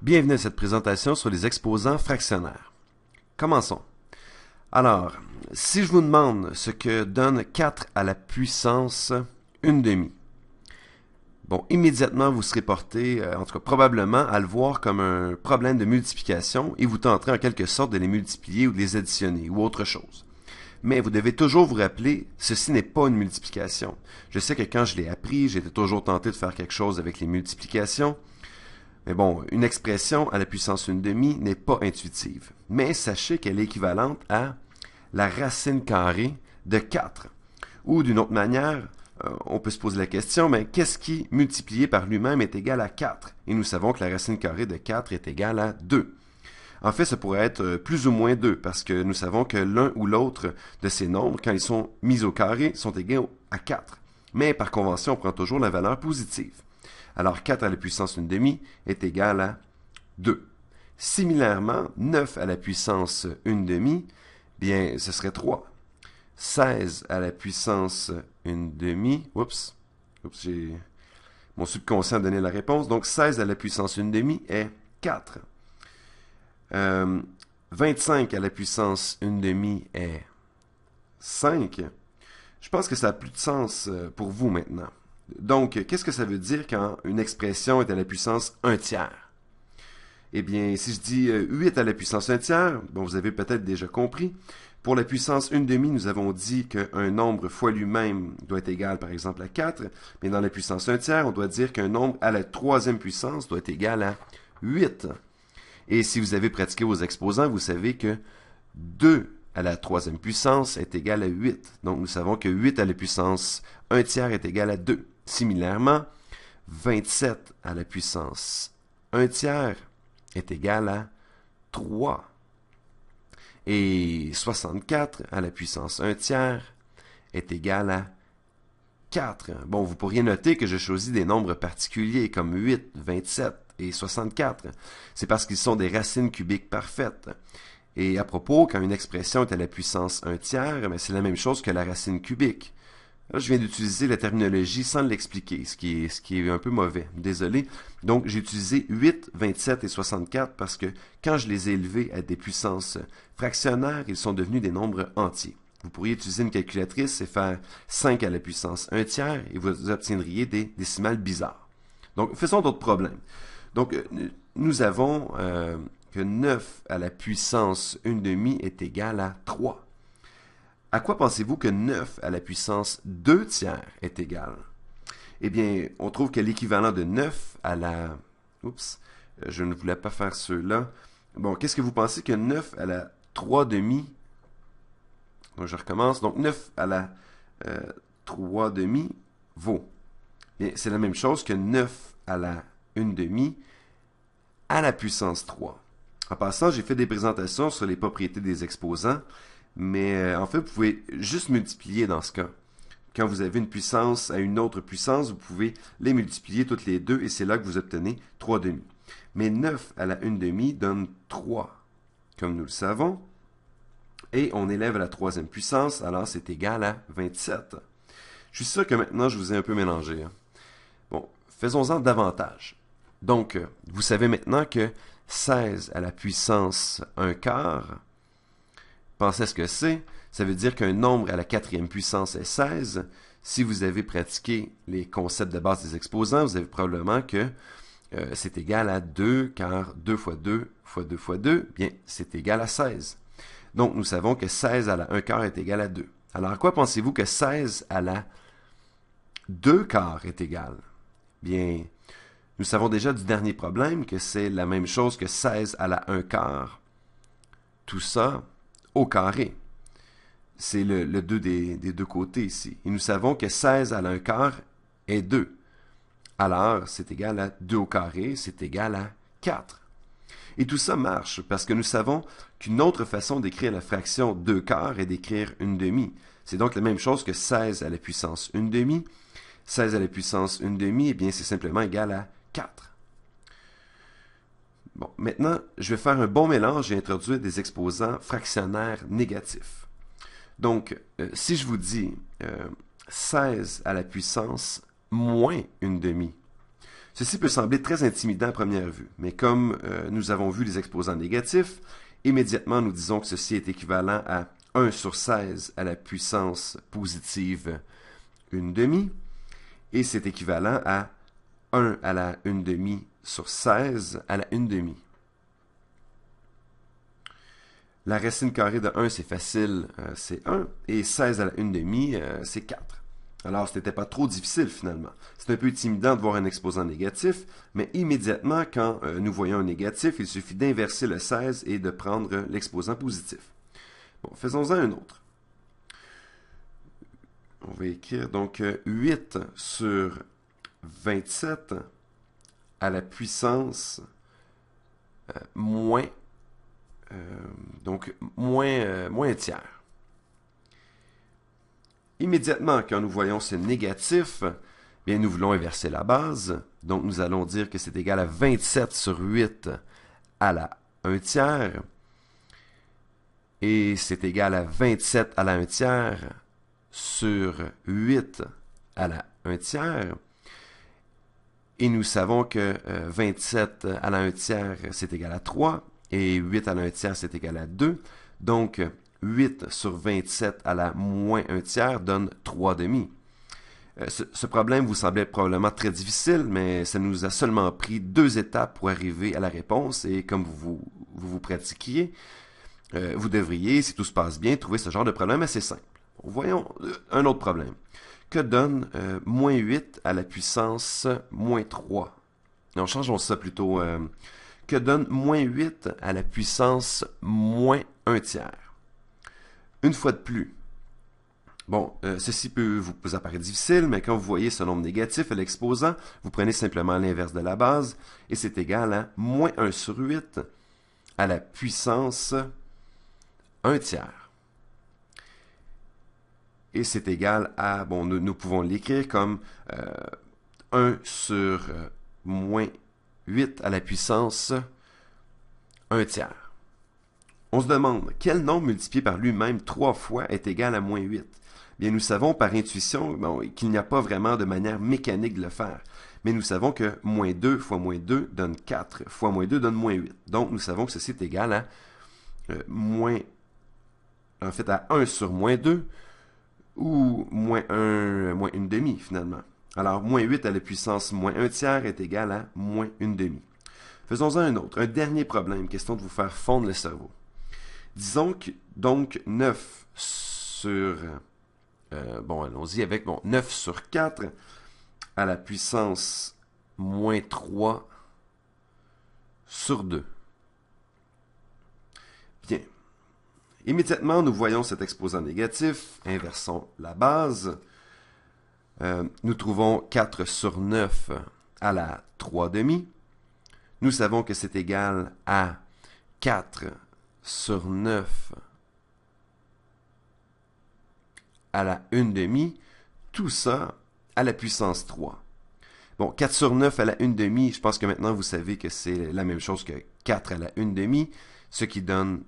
Bienvenue à cette présentation sur les exposants fractionnaires. Commençons. Alors, si je vous demande ce que donne 4 à la puissance 1 demi, bon, immédiatement vous serez porté, en tout cas probablement, à le voir comme un problème de multiplication et vous tenterez en quelque sorte de les multiplier ou de les additionner ou autre chose. Mais vous devez toujours vous rappeler, ceci n'est pas une multiplication. Je sais que quand je l'ai appris, j'étais toujours tenté de faire quelque chose avec les multiplications. Mais bon, une expression à la puissance 1 demi n'est pas intuitive. Mais sachez qu'elle est équivalente à la racine carrée de 4. Ou d'une autre manière, on peut se poser la question, mais qu'est-ce qui, multiplié par lui-même, est égal à 4? Et nous savons que la racine carrée de 4 est égale à 2. En fait, ça pourrait être plus ou moins 2, parce que nous savons que l'un ou l'autre de ces nombres, quand ils sont mis au carré, sont égaux à 4. Mais par convention, on prend toujours la valeur positive. Alors 4 à la puissance 1 demi est égal à 2. Similairement, 9 à la puissance 1 demi, bien, ce serait 3. 16 à la puissance 1 demi, mon subconscient a donné la réponse, donc 16 à la puissance 1 demi est 4. 25 à la puissance 1 demi est 5. Je pense que ça a plus de sens pour vous maintenant. Donc, qu'est-ce que ça veut dire quand une expression est à la puissance 1 tiers? Eh bien, si je dis 8 à la puissance 1 tiers, bon, vous avez peut-être déjà compris. Pour la puissance 1 demi, nous avons dit qu'un nombre fois lui-même doit être égal, par exemple, à 4. Mais dans la puissance 1 tiers, on doit dire qu'un nombre à la troisième puissance doit être égal à 8. Et si vous avez pratiqué vos exposants, vous savez que 2 à la troisième puissance est égal à 8. Donc, nous savons que 8 à la puissance 1 tiers est égal à 2. Similairement, 27 à la puissance 1 tiers est égal à 3. Et 64 à la puissance 1 tiers est égal à 4. Bon, vous pourriez noter que je choisis des nombres particuliers comme 8, 27 et 64. C'est parce qu'ils sont des racines cubiques parfaites. Et à propos, quand une expression est à la puissance 1 tiers, c'est la même chose que la racine cubique. Là, je viens d'utiliser la terminologie sans l'expliquer, ce qui est un peu mauvais. Désolé. Donc, j'ai utilisé 8, 27 et 64 parce que quand je les ai élevés à des puissances fractionnaires, ils sont devenus des nombres entiers. Vous pourriez utiliser une calculatrice et faire 5 à la puissance 1 tiers et vous obtiendriez des décimales bizarres. Donc, faisons d'autres problèmes. Donc, nous avons que 9 à la puissance 1 demi est égal à 3. À quoi pensez-vous que 9 à la puissance 2 tiers est égal? Eh bien, on trouve que l'équivalent de 9 à la... Oups, je ne voulais pas faire ceux-là. Bon, qu'est-ce que vous pensez que 9 à la 3 demi... Donc, je recommence. Donc, 9 à la 3 demi vaut. Bien, c'est la même chose que 9 à la 1 demi à la puissance 3. En passant, j'ai fait des présentations sur les propriétés des exposants, mais en fait, vous pouvez juste multiplier dans ce cas. Quand vous avez une puissance à une autre puissance, vous pouvez les multiplier toutes les deux et c'est là que vous obtenez 3 demi. Mais 9 à la 1 demi donne 3, comme nous le savons. Et on élève à la troisième puissance, alors c'est égal à 27. Je suis sûr que maintenant, je vous ai un peu mélangé. Bon, faisons-en davantage. Donc, vous savez maintenant que 16 à la puissance 1 quart, pensez à ce que c'est. Ça veut dire qu'un nombre à la quatrième puissance est 16. Si vous avez pratiqué les concepts de base des exposants, vous avez probablement que c'est égal à 2, car 2 fois 2 fois 2 fois 2, bien, c'est égal à 16. Donc, nous savons que 16 à la 1 quart est égal à 2. Alors, à quoi pensez-vous que 16 à la 2 quarts est égal? Bien, nous savons déjà du dernier problème que c'est la même chose que 16 à la 1 quart. Tout ça au carré. C'est le 2 des deux côtés ici. Et nous savons que 16 à la 1 quart est 2. Alors, c'est égal à 2 au carré, c'est égal à 4. Et tout ça marche parce que nous savons qu'une autre façon d'écrire la fraction 2 quarts est d'écrire 1 demi. C'est donc la même chose que 16 à la puissance 1 demi. 16 à la puissance 1 demi, eh bien, c'est simplement égal à 4. Bon, maintenant, je vais faire un bon mélange et introduire des exposants fractionnaires négatifs. Donc, si je vous dis 16 à la puissance moins 1 demi, Ceci peut sembler très intimidant à première vue, mais comme nous avons vu les exposants négatifs, immédiatement nous disons que ceci est équivalent à 1 sur 16 à la puissance positive 1/2, et c'est équivalent à 1 à la 1/2 sur 16 à la 1/2. La racine carrée de 1, c'est facile, c'est 1, et 16 à la 1/2, c'est 4. Alors, ce n'était pas trop difficile finalement. C'est un peu intimidant de voir un exposant négatif, mais immédiatement, quand nous voyons un négatif, il suffit d'inverser le 16 et de prendre l'exposant positif. Bon, faisons-en un autre. On va écrire donc 8 sur 27 à la puissance moins un tiers. Immédiatement, quand nous voyons ce négatif, bien, nous voulons inverser la base. Donc, nous allons dire que c'est égal à 27 sur 8 à la 1 tiers. Et c'est égal à 27 à la 1 tiers sur 8 à la 1 tiers. Et nous savons que 27 à la 1 tiers, c'est égal à 3. Et 8 à la 1 tiers, c'est égal à 2. Donc, 8 sur 27 à la moins 1 tiers donne 3/2. Ce problème vous semblait probablement très difficile, mais ça nous a seulement pris 2 étapes pour arriver à la réponse. Et comme vous pratiquiez, vous devriez, si tout se passe bien, trouver ce genre de problème assez simple. Voyons un autre problème. Que donne moins 8 à la puissance moins 3? Non, changeons ça plutôt. Que donne moins 8 à la puissance moins 1 tiers? Une fois de plus, bon, ceci peut vous apparaître difficile, mais quand vous voyez ce nombre négatif à l'exposant, vous prenez simplement l'inverse de la base, et c'est égal à moins 1 sur 8 à la puissance 1 tiers. Et c'est égal à, bon, nous pouvons l'écrire comme 1 sur moins 8 à la puissance 1 tiers. On se demande, quel nombre multiplié par lui-même 3 fois est égal à moins 8? Bien, nous savons par intuition qu'il n'y a pas vraiment de manière mécanique de le faire. Mais nous savons que moins 2 fois moins 2 donne 4 fois moins 2 donne moins 8. Donc, nous savons que ceci est égal à à 1 sur moins 2 ou moins 1/2 finalement. Alors, moins 8 à la puissance moins 1 tiers est égal à moins 1/2. Faisons-en un autre. Un dernier problème, question de vous faire fondre le cerveau. Disons que, donc, 9 sur... allons-y avec 9 sur 4 à la puissance moins 3 sur 2. Bien. Immédiatement, nous voyons cet exposant négatif. Inversons la base. Nous trouvons 4 sur 9 à la 3/2. Nous savons que c'est égal à 4 sur 9 à la 1/2, tout ça à la puissance 3. Bon, 4 sur 9 à la 1/2, je pense que maintenant vous savez que c'est la même chose que 4 à la 1/2, ce qui donne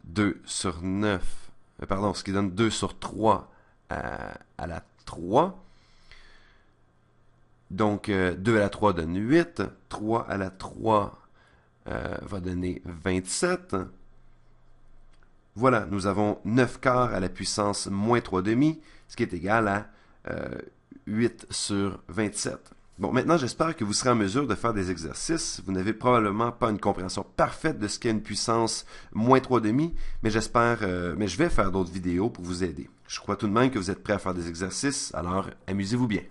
2 sur 9, ce qui donne 2 sur 3 à la 3. Donc, 2 à la 3 donne 8, 3 à la 3 va donner 27. Voilà, nous avons 9 quarts à la puissance moins 3/2, ce qui est égal à 8 sur 27. Bon, maintenant, j'espère que vous serez en mesure de faire des exercices. Vous n'avez probablement pas une compréhension parfaite de ce qu'est une puissance moins 3/2, mais je vais faire d'autres vidéos pour vous aider. Je crois tout de même que vous êtes prêts à faire des exercices, alors amusez-vous bien.